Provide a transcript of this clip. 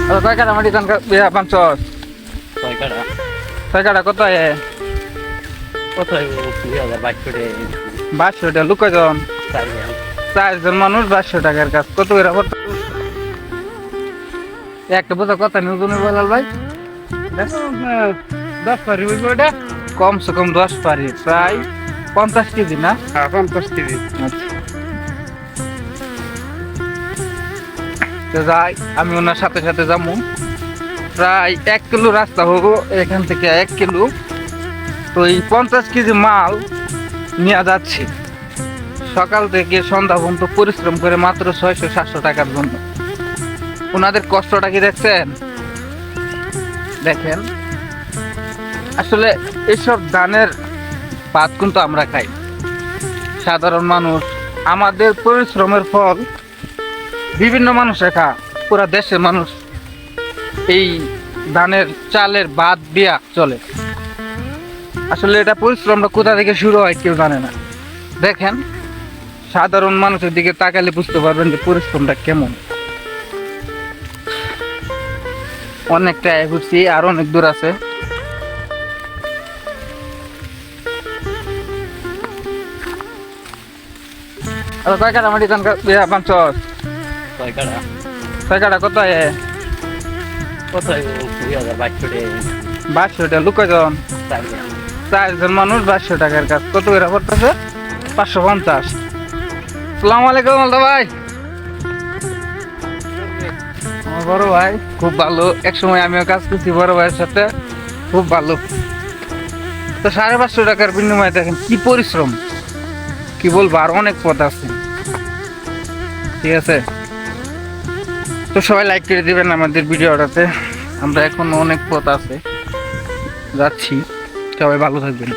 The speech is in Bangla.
কয় কাটা মাটি ধান পাঁচশোস ছয় কাটা ছয় কাটা কত কোথায় 2200 টাকা লোক কয়জন? 4 জন মানুষ 2200 টাকার কাজ কত করে করতে একটা বোঝা কথা নিউজ বলাল ভাই 10 পারি বুঝবো এটা কমসে কম 10 পারি প্রায় 50 কেজি না? 50 কেজি। আচ্ছা তো যাই আমি ওনার সাথে সাথে যাবো প্রায় 1 কিলো রাস্তা হবো এখান থেকে 1 কিলো তো এই 50 কেজি মাল নিয়ে যাচ্ছি সকাল থেকে সন্ধ্যা পর্যন্ত পরিশ্রম করে মাত্র 600-700 টাকার জন্য ওনাদের কষ্টটা কি দেখছেন? দেখেন আসলে এইসব ধানের ভাত কিন্তু আমরা খাই সাধারণ মানুষ আমাদের পরিশ্রমের ফল বিভিন্ন মানুষে খা পুরা দেশের মানুষ এই ধানের চালের ভাত দিয়া চলে আসলে এটা পরিশ্রমটা কোথা থেকে শুরু হয় কেউ জানে না দেখেন সাধারণ মানুষের দিকে তাকালে বুঝতে পারবেন যে পরিশ্রমটা কেমন অনেকটা ঘুরছি আর অনেক দূর আছে কয় কাটা মাটি ধান পাঁচশোস ছয় কাটা ছয় কাটা কত কোথায় 2200 টাকা লোক কয়জন? 4 জন মানুষ 2200 টাকার কাজ কত করে করতেছে 550। আসসালামু আলাইকুম আলদা ভাই আমার বড় ভাই খুব ভালো এক সময় আমিও কাজ করছি বড় ভাইয়ের সাথে খুব ভালো তো 550 টাকার বিনিময়ে দেখেন কি পরিশ্রম কি বলবো আর অনেক পথ আছে ঠিক আছে তো সবাই লাইক করে দিবেন আমাদের ভিডিওটাতে আমরা এখন অনেক পথ আছে যাচ্ছি সবাই ভালো থাকবেন।